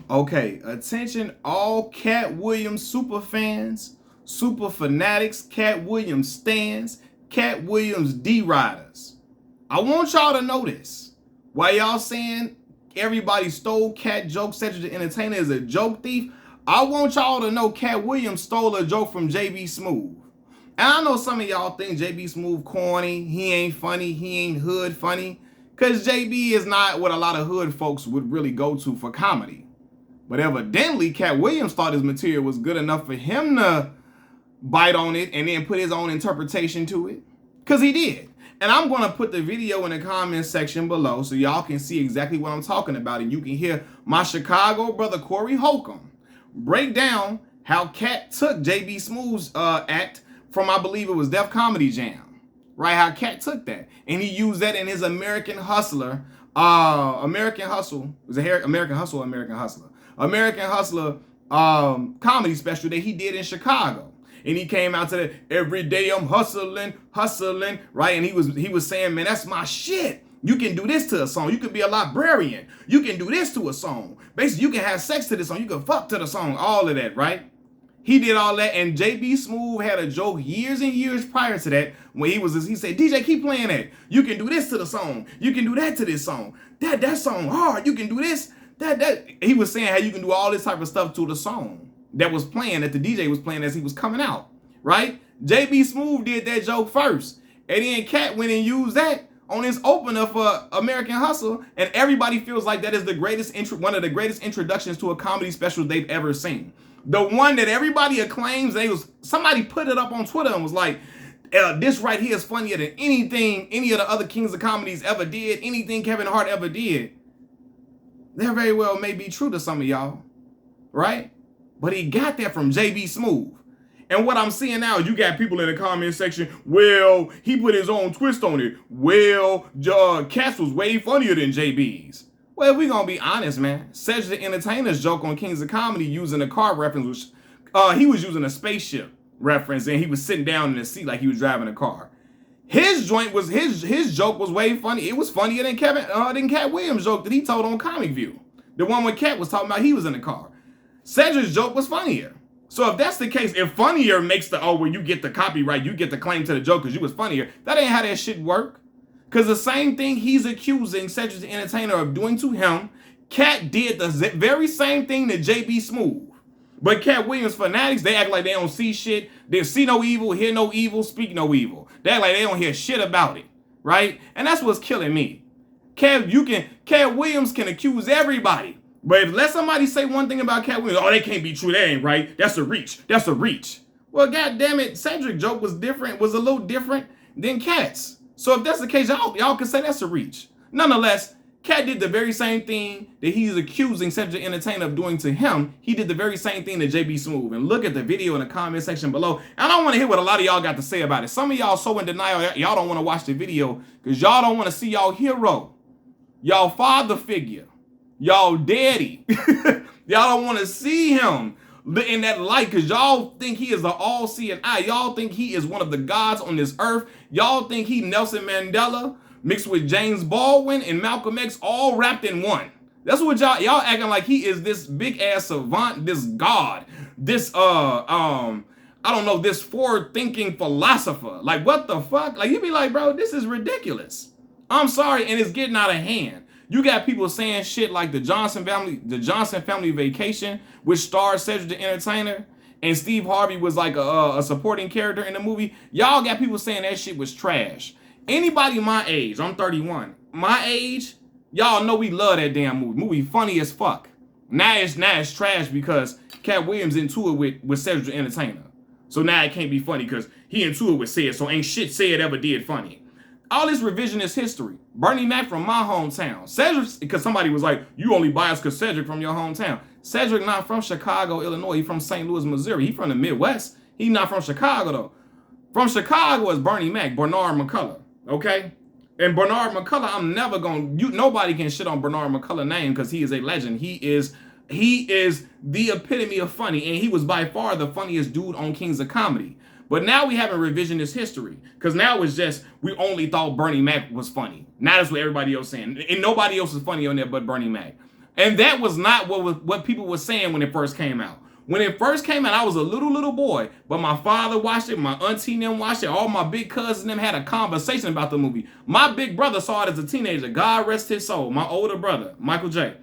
Okay, attention all Katt Williams super fans, super fanatics, Katt Williams stans, Katt Williams D-riders. I want y'all to know this. While y'all saying everybody stole Katt jokes, Cedric the Entertainer is a joke thief, I want y'all to know Katt Williams stole a joke from JB Smooth. And I know some of y'all think JB Smooth corny, he ain't funny, he ain't hood funny, because JB is not what a lot of hood folks would really go to for comedy. But evidently, Katt Williams thought his material was good enough for him to bite on it and then put his own interpretation to it. Because he did. And I'm going to put the video in the comments section below so y'all can see exactly what I'm talking about. And you can hear my Chicago brother Corey Holcomb break down how Katt took JB Smooth's act from, I believe it was Def Comedy Jam. Right? How Katt took that. And he used that in his American Hustler. American Hustle comedy special that he did in Chicago. And he came out to the every day I'm hustling, right? And he was saying, man, that's my shit. You can do this to a song. You can be a librarian. You can do this to a song. Basically, you can have sex to the song. You can fuck to the song. All of that, right? He did all that. And JB Smooth had a joke years and years prior to that when he said, DJ, keep playing that. You can do this to the song. You can do that to this song. That song hard. You can do this. That. He was saying how you can do all this type of stuff to the song that was playing, that the DJ was playing as he was coming out, right? JB Smooth did that joke first. And then Katt went and used that on his opener for American Hustle. And everybody feels like that is the greatest one of the greatest introductions to a comedy special they've ever seen. The one that everybody acclaims, somebody put it up on Twitter and was like, this right here is funnier than anything any of the other kings of comedies ever did, anything Kevin Hart ever did. That very well may be true to some of y'all, right? But he got that from JB Smooth. And what I'm seeing now is you got people in the comment section, well, he put his own twist on it. Well, Katt's was way funnier than JB's. Well, if we're going to be honest, man, Cedric the Entertainer's joke on Kings of Comedy using a car reference, which he was using a spaceship reference, and he was sitting down in the seat like he was driving a car. His joke was way funny. It was funnier than Katt Williams' joke that he told on Comic View. The one when Katt was talking about he was in the car. Cedric's joke was funnier. So if that's the case, if funnier makes well, you get the copyright, you get the claim to the joke because you was funnier, that ain't how that shit work. Because the same thing he's accusing Cedric the Entertainer of doing to him, Katt did the very same thing to JB Smooth. But Katt Williams fanatics, they act like they don't see shit. They see no evil, hear no evil, speak no evil. They act like they don't hear shit about it, right? And that's what's killing me. Katt Williams can accuse everybody. But if let somebody say one thing about Katt Williams, oh, they can't be true, that ain't right. That's a reach. That's a reach. Well, goddamn it, Cedric's joke was a little different than Katt's. So if that's the case, y'all can say that's a reach. Nonetheless, Katt did the very same thing that he's accusing Cedric the Entertainer of doing to him. He did the very same thing to JB Smooth. And look at the video in the comment section below. I don't want to hear what a lot of y'all got to say about it. Some of y'all so in denial, y'all don't want to watch the video because y'all don't want to see y'all hero, y'all father figure, y'all daddy. Y'all don't want to see him in that light because y'all think he is the all-seeing eye. Y'all think he is one of the gods on this earth. Y'all think he Nelson Mandela mixed with James Baldwin and Malcolm X all wrapped in one. That's what y'all acting like he is this big ass savant, this god, this I don't know, this forward-thinking philosopher. Like what the fuck? Like you be like, bro, this is ridiculous. I'm sorry, and it's getting out of hand. You got people saying shit like the Johnson Family Vacation, which stars Cedric the Entertainer, and Steve Harvey was like a supporting character in the movie. Y'all got people saying that shit was trash. Anybody my age, I'm 31, my age, y'all know we love that damn movie. Movie funny as fuck. Now it's trash because Katt Williams into it with Cedric the Entertainer. So now it can't be funny because he into it with Sid, so ain't shit Sid ever did funny. All this revisionist history. Bernie Mac from my hometown. Cedric, because somebody was like, you only biased because Cedric from your hometown. Cedric not from Chicago, Illinois. He from St. Louis, Missouri. He from the Midwest. He not from Chicago, though. From Chicago is Bernie Mac, Bernard McCullough, okay? And Bernard McCullough, I'm never nobody can shit on Bernard McCullough's name because he is a legend. He is the epitome of funny, and he was by far the funniest dude on Kings of Comedy. But now we have a revisionist history because now it's just we only thought Bernie Mac was funny. Now that's what everybody else saying. And nobody else is funny on there but Bernie Mac. And that was not what people were saying when it first came out. When it first came out, I was a little boy, but my father watched it, my auntie and them watched it, all my big cousins and them had a conversation about the movie. My big brother saw it as a teenager. God rest his soul. My older brother, Michael J.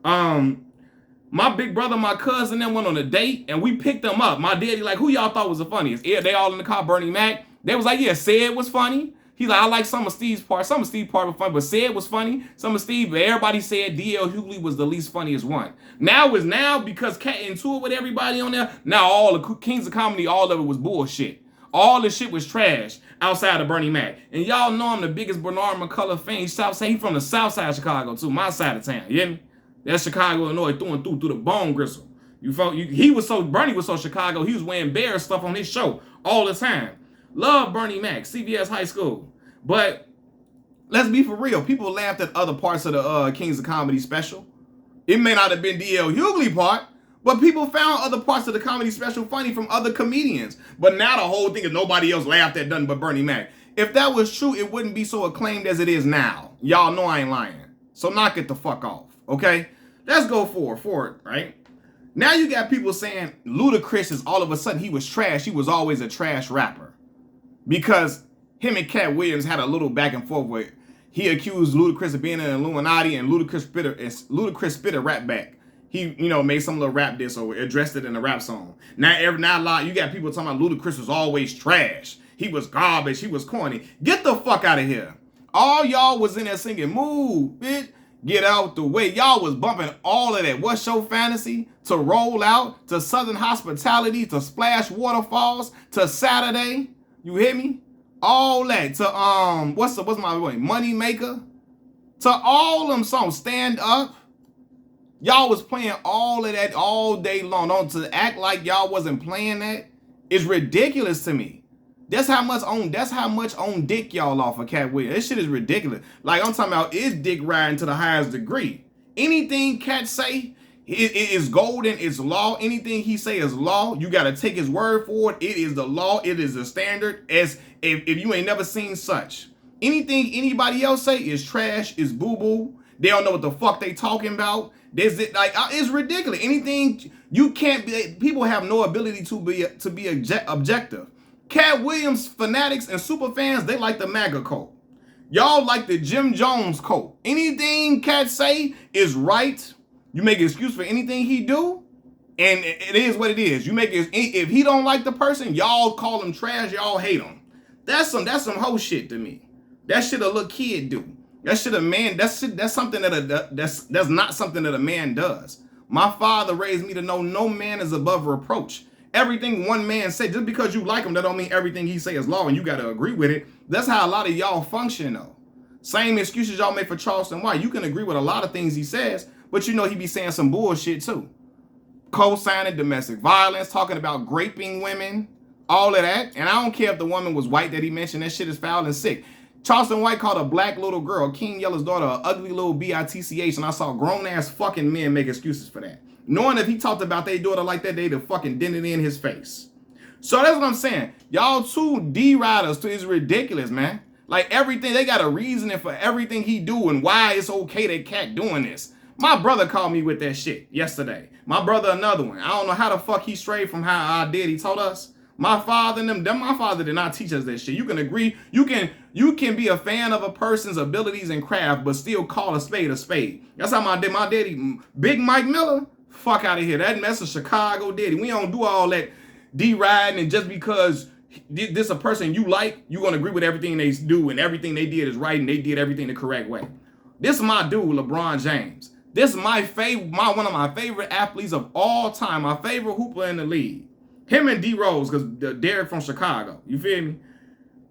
My big brother, my cousin, them went on a date, and we picked them up. My daddy like, who y'all thought was the funniest? Yeah, they all in the car, Bernie Mac. They was like, yeah, Sid was funny. He's like, I like some of Steve's part. Some of Steve's part was funny, but Sid was funny. Some of Steve, but everybody said D.L. Hughley was the least funniest one. Now because Katt into it with everybody on there, now all the Kings of Comedy, all of it was bullshit. All the shit was trash outside of Bernie Mac. And y'all know I'm the biggest Bernard McCullough fan. He's from the south side of Chicago, too, my side of town. You hear me? That's Chicago, Illinois, through the bone gristle. Bernie was so Chicago, he was wearing Bear stuff on his show all the time. Love Bernie Mac, CBS High School. But let's be for real. People laughed at other parts of the Kings of Comedy special. It may not have been D.L. Hughley part, but people found other parts of the comedy special funny from other comedians. But now the whole thing is nobody else laughed at nothing but Bernie Mac. If that was true, it wouldn't be so acclaimed as it is now. Y'all know I ain't lying. So knock it the fuck off, okay? Let's go forward, right? Now you got people saying Ludacris is all of a sudden he was trash. He was always a trash rapper. Because him and Katt Williams had a little back and forth where he accused Ludacris of being an Illuminati and Ludacris spit a rap back. He, made some little rap diss or addressed it in a rap song. Now you got people talking about Ludacris was always trash. He was garbage. He was corny. Get the fuck out of here. All y'all was in there singing, move, bitch. Get out the way. Y'all was bumping all of that. What's Your Fantasy? To Roll Out, to Southern Hospitality, to Splash Waterfalls, to Saturday. You hear me? All that. To what's my way? Money Maker. To all them songs. Stand Up. Y'all was playing all of that all day long. Don't to act like y'all wasn't playing that is ridiculous to me. That's how much on dick y'all off of Katt Williams. This shit is ridiculous. Like I'm talking about is dick riding to the highest degree. Anything Katt say, it is golden, it's law. Anything he say is law. You gotta take his word for it. It is the law, it is the standard. As if you ain't never seen such. Anything anybody else say is trash, is boo-boo. They don't know what the fuck they talking about. It's ridiculous. Anything you can't be. People have no ability to be objective. Katt Williams fanatics and super fans, they like the MAGA cult. Y'all like the Jim Jones cult. Anything Katt say is right. You make an excuse for anything he do, and it is what it is. You make it if he don't like the person, y'all call him trash. Y'all hate him. That's some hoe shit to me. That shit a little kid do. That shit a man. That's something that's not something that a man does. My father raised me to know no man is above reproach. Everything one man said, just because you like him, that don't mean everything he say is law and you got to agree with it. That's how a lot of y'all function, though. Same excuses y'all make for Charleston White. You can agree with a lot of things he says, but he be saying some bullshit, too. Co-signing domestic violence, talking about raping women, all of that. And I don't care if the woman was white that he mentioned. That shit is foul and sick. Charleston White called a black little girl, King Yellow's daughter, an ugly little bitch, and I saw grown-ass fucking men make excuses for that. Knowing if he talked about their daughter like that, they'd have fucking dented in his face. So that's what I'm saying. Y'all two D-riders too is ridiculous, man. Like everything, they got a reasoning for everything he do and why it's okay that Katt doing this. My brother called me with that shit yesterday. My brother another one. I don't know how the fuck he strayed from how I did. He told us. My father and them, my father did not teach us that shit. You can agree. You can be a fan of a person's abilities and craft, but still call a spade a spade. That's how my daddy, Big Mike Miller, fuck out of here. That mess of Chicago daddy. We don't do all that D-riding and just because this a person you like, you gonna agree with everything they do and everything they did is right and they did everything the correct way. This is my dude, LeBron James. This is one of my favorite athletes of all time. My favorite hooper in the league. Him and D Rose, because Derek from Chicago. You feel me?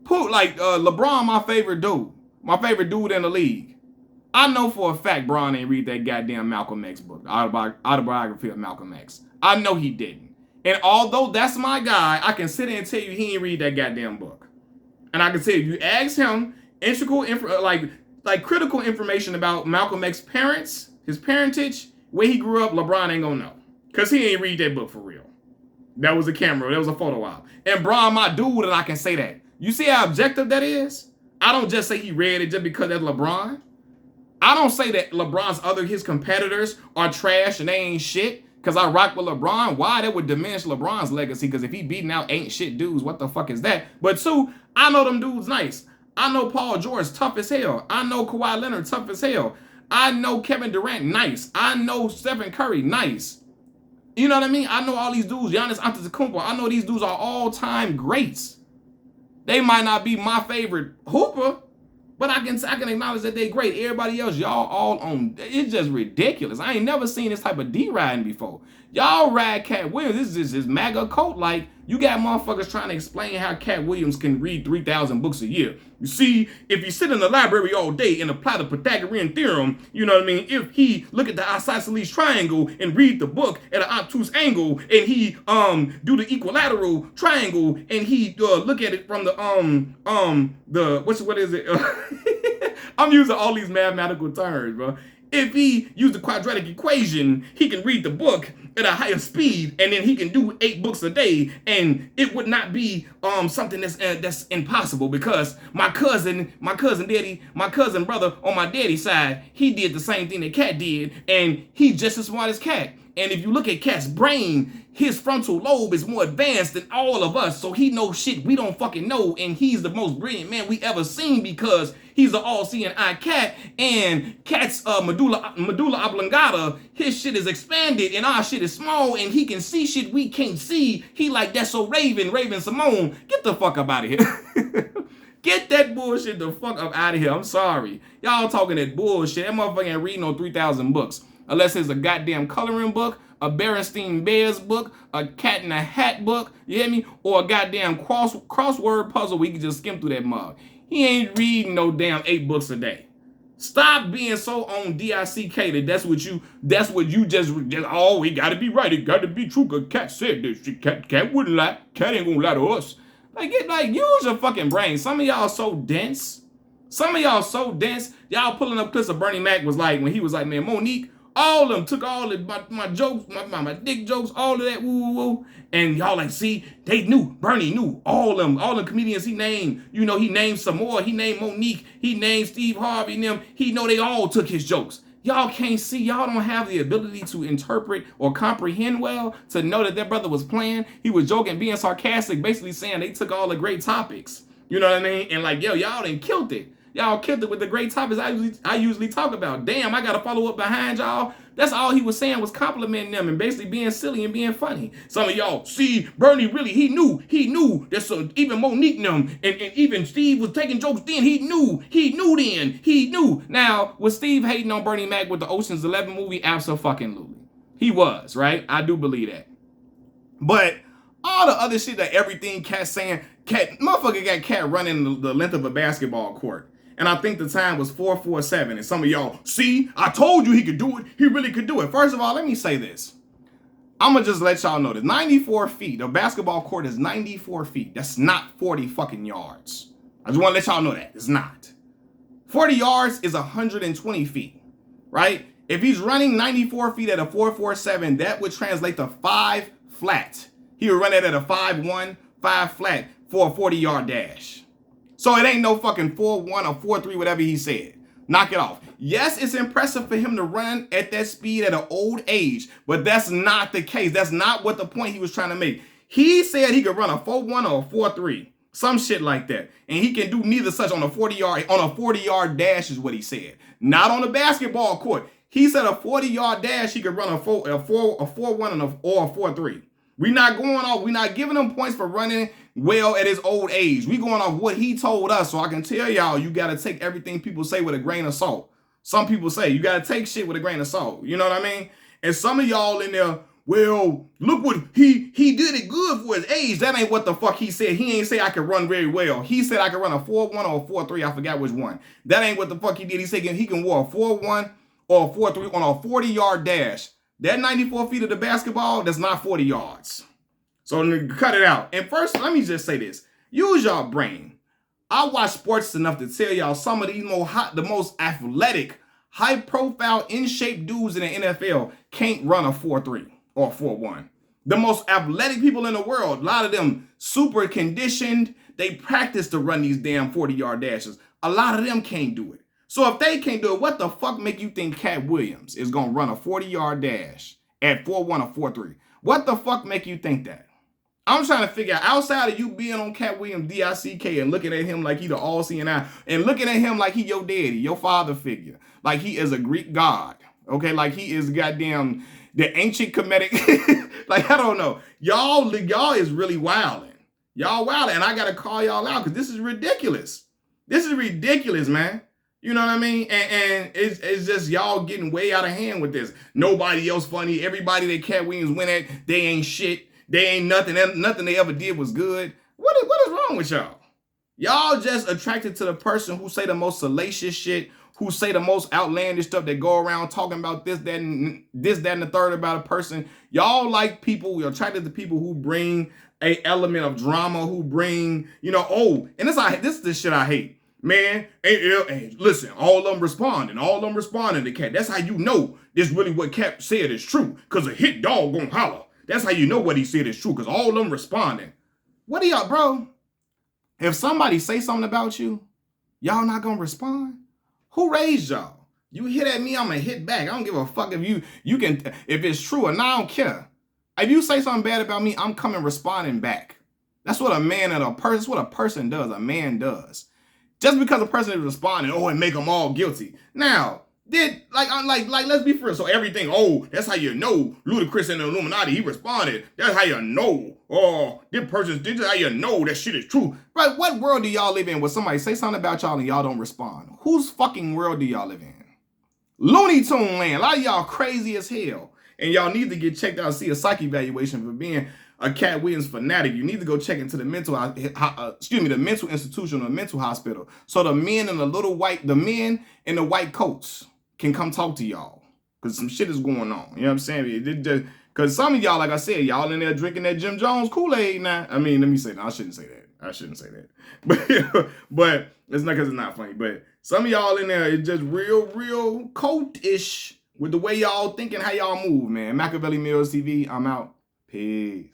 LeBron, my favorite dude. My favorite dude in the league. I know for a fact Bron ain't read that goddamn Malcolm X book. Autobiography of Malcolm X. I know he didn't. And although that's my guy, I can sit there and tell you he ain't read that goddamn book. And I can tell you, if you ask him critical information about Malcolm X's parents, his parentage, where he grew up, LeBron ain't gonna know. Because he ain't read that book for real. That was a camera. That was a photo op. And Bron, my dude, and I can say that. You see how objective that is? I don't just say he read it just because that's LeBron. I don't say that his competitors are trash and they ain't shit, because I rock with LeBron. Why? That would diminish LeBron's legacy, because if he beating out ain't shit dudes, what the fuck is that? But two, I know them dudes nice. I know Paul George tough as hell. I know Kawhi Leonard tough as hell. I know Kevin Durant nice. I know Stephen Curry nice. You know what I mean? I know all these dudes, Giannis Antetokounmpo. I know these dudes are all-time greats. They might not be my favorite hooper, but I can acknowledge that they're great. Everybody else, y'all all on, it's just ridiculous. I ain't never seen this type of D-riding before. Y'all ride Katt Williams. This is just his MAGA cult. Like, you got motherfuckers trying to explain how Katt Williams can read 3,000 books a year. You see, if you sit in the library all day and apply the Pythagorean theorem, you know what I mean? If he look at the isosceles triangle and read the book at an obtuse angle, and he do the equilateral triangle, and he look at it from the what is it? I'm using all these mathematical terms, bro. If he used the quadratic equation, he can read the book at a higher speed, and then he can do 8 books a day, and it would not be something that's impossible, because my cousin brother on my daddy's side, he did the same thing that Katt did, and he's just as smart as Katt. And if you look at Katt's brain, his frontal lobe is more advanced than all of us, so he knows shit we don't fucking know, and he's the most brilliant man we ever seen, because he's the all-seeing eye Katt, and Katt's medulla oblongata, his shit is expanded, and our shit is small, and he can see shit we can't see. He like, that's so Raven Simone, get the fuck up out of here. Get that bullshit the fuck up out of here. I'm sorry. Y'all talking that bullshit. That motherfucker ain't reading no 3,000 books. Unless it's a goddamn coloring book, a Berenstein Bears book, a Cat in a Hat book, you hear me? Or a goddamn crossword puzzle where you can just skim through that mug. He ain't reading no damn 8 books a day. Stop being so on DICK that's what you just oh, it gotta be right, it gotta be true, cause Katt said this. Katt wouldn't lie. Katt ain't gonna lie to us. Like, use your fucking brain. Some of y'all so dense. Y'all pulling up clips of Bernie Mac was like, when he was like, man, Monique, all of them took all of my jokes, my dick jokes, all of that, woo. And y'all like, see, they knew, Bernie knew, all the comedians he named, you know, he named some more, he named Monique, he named Steve Harvey and them, he know they all took his jokes. Y'all can't see, y'all don't have the ability to interpret or comprehend well, to know that brother was playing. He was joking, being sarcastic, basically saying they took all the great topics. You know what I mean? And like, yo, y'all done killed it. Y'all killed it with the great topics I usually talk about. Damn, I got to follow up behind y'all. That's all he was saying, was complimenting them and basically being silly and being funny. Some of y'all, see, Bernie really, he knew that, so even Monique and them, and even Steve was taking jokes then. He knew. Now, was Steve hating on Bernie Mac with the Ocean's 11 movie? Abso-fucking-lutely. He was, right? I do believe that. But all the other shit, that everything Katt saying, motherfucker got Katt running the length of a basketball court. And I think the time was 4:47. And some of y'all, see, I told you he could do it. He really could do it. First of all, let me say this. I'm going to just let y'all know this. 94 feet. The basketball court is 94 feet. That's not 40 fucking yards. I just want to let y'all know that. It's not. 40 yards is 120 feet, right? If he's running 94 feet at a 4.47, that would translate to 5 flat. He would run it at a 5.1, 5 flat for a 40-yard dash. So it ain't no fucking 4.1 or 4.3, whatever he said. Knock it off. Yes, it's impressive for him to run at that speed at an old age, but that's not the case. That's not what the point he was trying to make. He said he could run a 4.1 or a 4.3, some shit like that. And he can do neither such on a 40-yard dash is what he said. Not on the basketball court. He said a 40-yard dash, he could run a 4.1 or a 4.3. We're not going off. We're not giving him points for running well at his old age. We going off what he told us. So I can tell y'all, you got to take everything people say with a grain of salt. Some people say you got to take shit with a grain of salt. You know what I mean? And some of y'all in there, well, look what he did it good for his age. That ain't what the fuck he said. He ain't say I could run very well. He said I could run a 4.1 or a 4.3. I forgot which one. That ain't what the fuck he did. He said he can run a 4.1 or a 4.3 on a 40-yard dash. That 94 feet of the basketball, that's not 40 yards. So cut it out. And first, let me just say this. Use your brain. I watch sports enough to tell y'all some of these the most athletic, high-profile, in-shape dudes in the NFL can't run a 4.3 or a 4.1. The most athletic people in the world, a lot of them super conditioned. They practice to run these damn 40-yard dashes. A lot of them can't do it. So if they can't do it, what the fuck make you think Katt Williams is going to run a 40-yard dash at 4.1 or 4.3? What the fuck make you think that? I'm trying to figure out, outside of you being on Katt Williams, D-I-C-K, and looking at him like he the all-seeing eye, and looking at him like he your daddy, your father figure, like he is a Greek god, okay? Like he is goddamn the ancient Kemetic, like I don't know. Y'all is really wilding. Y'all wilding, and I got to call y'all out because this is ridiculous. This is ridiculous, man. You know what I mean? And it's just y'all getting way out of hand with this. Nobody else funny. Everybody that Katt Williams went at, they ain't shit. They ain't nothing. Nothing they ever did was good. What is wrong with y'all? Y'all just attracted to the person who say the most salacious shit, who say the most outlandish stuff, that go around talking about this, that, and the third about a person. Y'all like people. You're attracted to people who bring a element of drama, who bring, and this is the shit I hate. Man, hey, listen, all of them responding to Katt. That's how you know this really what Katt said is true, because a hit dog gonna holler. That's how you know what he said is true, because all of them responding. What are y'all, bro? If somebody say something about you, y'all not gonna respond? Who raised y'all? You hit at me, I'm gonna hit back. I don't give a fuck if you can, if it's true or not, I don't care. If you say something bad about me, I'm coming responding back. That's what a man and a person, that's what a person does, a man does. Just because a person is responding, and make them all guilty. Now, let's be real. So everything, that's how you know Ludacris and the Illuminati, he responded. That's how you know. This is how you know that shit is true. Right? What world do y'all live in where somebody say something about y'all and y'all don't respond? Whose fucking world do y'all live in? Looney Tune land. A lot of y'all crazy as hell. And y'all need to get checked out and see a psych evaluation for being a Katt Williams fanatic. You need to go check into the mental institution or mental hospital. So the men in the white coats can come talk to y'all. Because some shit is going on. You know what I'm saying? Because some of y'all, like I said, y'all in there drinking that Jim Jones Kool-Aid now. I mean, let me say that. I shouldn't say that. But it's not because it's not funny. But some of y'all in there is just real cult-ish with the way y'all thinking, how y'all move, man. Machiavelli Mills TV, I'm out. Peace.